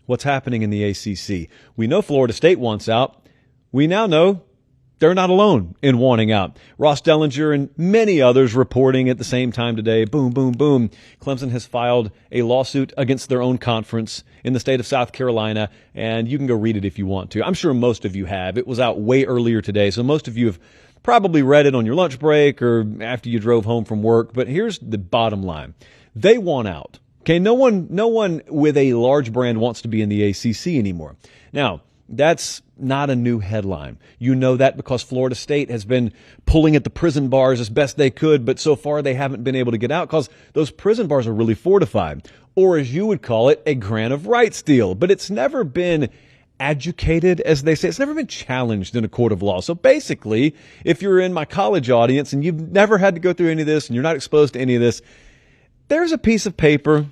what's happening in the ACC. We know Florida State wants out. We now know they're not alone in wanting out. Ross Dellinger and many others reporting at the same time today. Boom, boom, boom. Clemson has filed a lawsuit against their own conference in the state of South Carolina, and you can go read it if you want to. I'm sure most of you have. It was out way earlier today, so most of you have probably read it on your lunch break or after you drove home from work. But here's the bottom line. They want out. Okay, no one with a large brand wants to be in the ACC anymore. Now, that's not a new headline. You know that because Florida State has been pulling at the prison bars as best they could, but so far they haven't been able to get out because those prison bars are really fortified, or as you would call it, a grant of rights deal. But it's never been adjudicated, as they say. It's never been challenged in a court of law. So basically, if you're in my college audience and you've never had to go through any of this and you're not exposed to any of this, there's a piece of paper,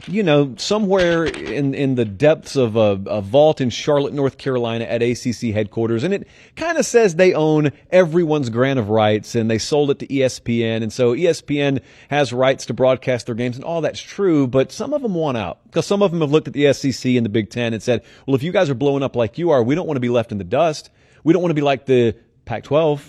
you know, somewhere in the depths of a vault in Charlotte, North Carolina at ACC headquarters. And it kind of says they own everyone's grant of rights and they sold it to ESPN. And so ESPN has rights to broadcast their games and all that's true. But some of them want out because some of them have looked at the SEC and the Big Ten and said, well, if you guys are blowing up like you are, we don't want to be left in the dust. We don't want to be like the Pac-12.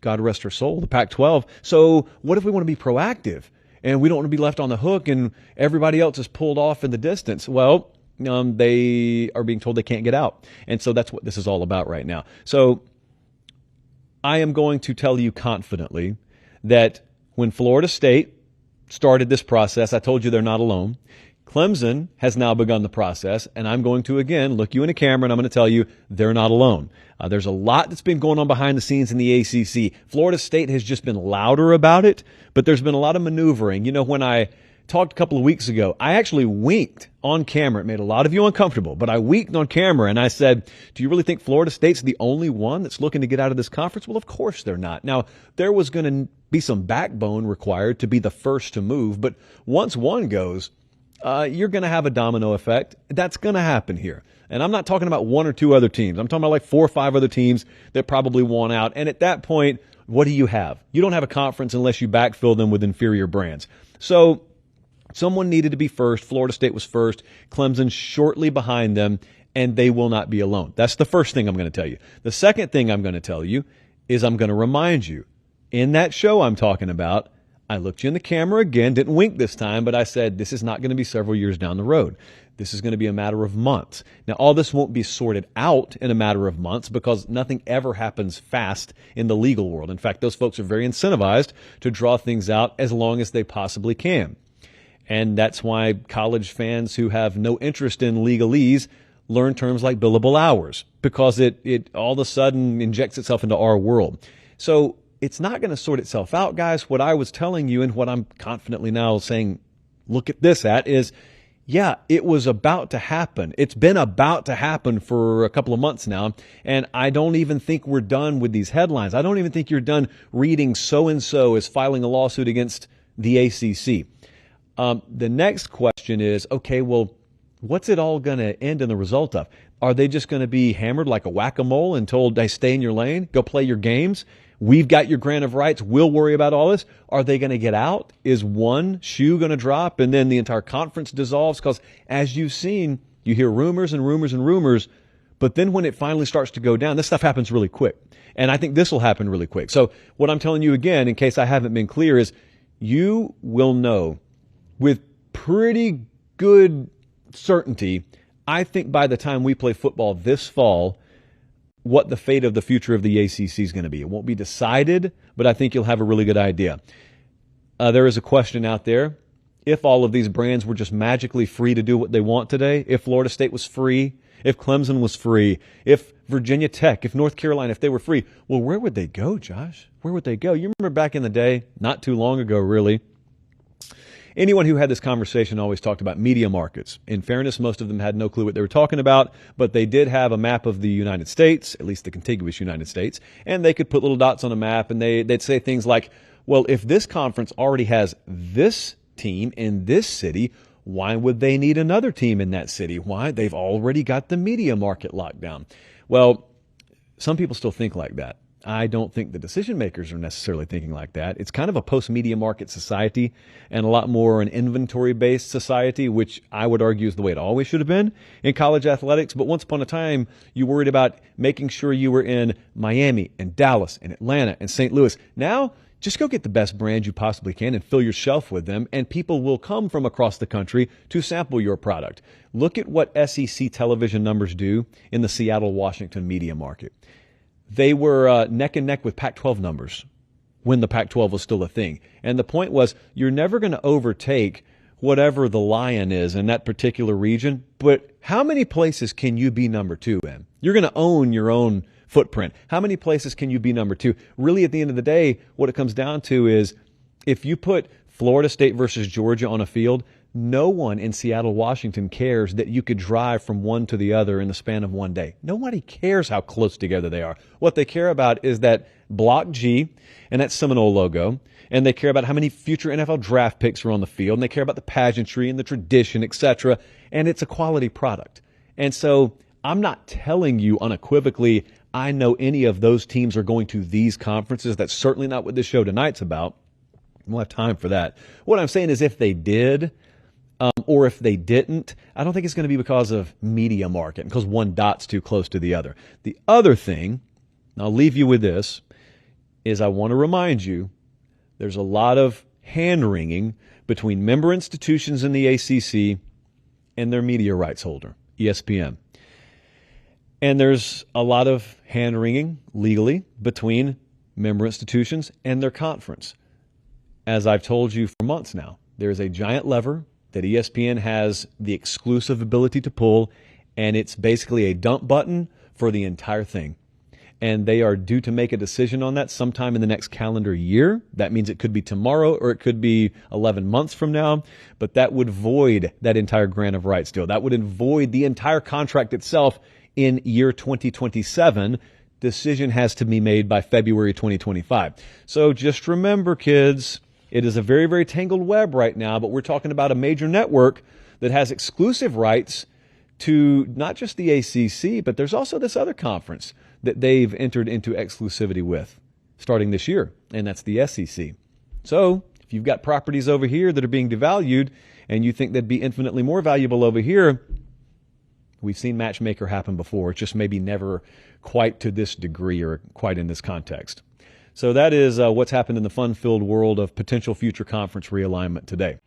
God rest her soul, the Pac-12. So what if we want to be proactive? And we don't want to be left on the hook and everybody else is pulled off in the distance. Well, they are being told they can't get out. And so that's what this is all about right now. So I am going to tell you confidently that when Florida State started this process, I told you they're not alone. Clemson has now begun the process, and I'm going to, again, look you in the camera, and I'm going to tell you they're not alone. There's a lot that's been going on behind the scenes in the ACC. Florida State has just been louder about it, but there's been a lot of maneuvering. You know, when I talked a couple of weeks ago, I actually winked on camera. It made a lot of you uncomfortable, but I winked on camera, and I said, do you really think Florida State's the only one that's looking to get out of this conference? Well, of course they're not. Now, there was going to be some backbone required to be the first to move, but once one goes, you're going to have a domino effect. That's going to happen here. And I'm not talking about one or two other teams. I'm talking about like 4 or 5 other teams that probably want out. And at that point, what do you have? You don't have a conference unless you backfill them with inferior brands. So someone needed to be first. Florida State was first. Clemson shortly behind them, and they will not be alone. That's the first thing I'm going to tell you. The second thing I'm going to tell you is I'm going to remind you, in that show I'm talking about, I looked you in the camera again, didn't wink this time, but I said this is not going to be several years down the road. This is going to be a matter of months. Now, all this won't be sorted out in a matter of months because nothing ever happens fast in the legal world. In fact, those folks are very incentivized to draw things out as long as they possibly can. And that's why college fans who have no interest in legalese learn terms like billable hours because it all of a sudden injects itself into our world. So it's not going to sort itself out, guys. What I was telling you and what I'm confidently now saying, look at this at, is, yeah, it was about to happen. It's been about to happen for a couple of months now, and I don't even think we're done with these headlines. I don't even think you're done reading so-and-so is filing a lawsuit against the ACC. The next question is, okay, well, what's it all going to end in the result of? Are they just going to be hammered like a whack-a-mole and told, hey, stay in your lane, go play your games? We've got your grant of rights. We'll worry about all this. Are they going to get out? Is one shoe going to drop and then the entire conference dissolves? Because as you've seen, you hear rumors and rumors and rumors, but then when it finally starts to go down, this stuff happens really quick. And I think this will happen really quick. So what I'm telling you again, in case I haven't been clear, is you will know with pretty good certainty, I think by the time we play football this fall, what the fate of the future of the ACC is going to be. It won't be decided, but I think you'll have a really good idea. There is a question out there. If all of these brands were just magically free to do what they want today, if Florida State was free, if Clemson was free, if Virginia Tech, if North Carolina, if they were free, well, where would they go, Josh? Where would they go? You remember back in the day, not too long ago, really, anyone who had this conversation always talked about media markets. In fairness, most of them had no clue what they were talking about, but they did have a map of the United States, at least the contiguous United States, and they could put little dots on a map, and they'd say things like, well, if this conference already has this team in this city, why would they need another team in that city? Why? They've already got the media market locked down. Well, some people still think like that. I don't think the decision makers are necessarily thinking like that. It's kind of a post-media market society and a lot more an inventory-based society, which I would argue is the way it always should have been in college athletics. But once upon a time, you worried about making sure you were in Miami and Dallas and Atlanta and St. Louis. Now, just go get the best brand you possibly can and fill your shelf with them, and people will come from across the country to sample your product. Look at what SEC television numbers do in the Seattle-Washington media market. They were neck and neck with Pac-12 numbers when the Pac-12 was still a thing. And the point was, you're never going to overtake whatever the lion is in that particular region, but how many places can you be number two in? You're going to own your own footprint. How many places can you be number two? Really, at the end of the day, what it comes down to is if you put Florida State versus Georgia on a field, no one in Seattle, Washington cares that you could drive from one to the other in the span of one day. Nobody cares how close together they are. What they care about is that Block G and that Seminole logo, and they care about how many future NFL draft picks are on the field, and they care about the pageantry and the tradition, etc., and it's a quality product. And so I'm not telling you unequivocally I know any of those teams are going to these conferences. That's certainly not what this show tonight's about. We won't have time for that. What I'm saying is if they did, or if they didn't, I don't think it's going to be because of media market, because one dot's too close to the other. The other thing, and I'll leave you with this, is I want to remind you there's a lot of hand-wringing between member institutions in the ACC and their media rights holder, ESPN. And there's a lot of hand-wringing legally between member institutions and their conference. As I've told you for months now, there's a giant lever that ESPN has the exclusive ability to pull, and it's basically a dump button for the entire thing. And they are due to make a decision on that sometime in the next calendar year. That means it could be tomorrow or it could be 11 months from now, but that would void that entire grant of rights deal. That would void the entire contract itself in year 2027. Decision has to be made by February 2025. So just remember, kids, it is a very, very tangled web right now, but we're talking about a major network that has exclusive rights to not just the ACC, but there's also this other conference that they've entered into exclusivity with starting this year, and that's the SEC. So if you've got properties over here that are being devalued and you think they'd be infinitely more valuable over here, we've seen matchmaker happen before. It's just maybe never quite to this degree or quite in this context. So that is what's happened in the fun-filled world of potential future conference realignment today.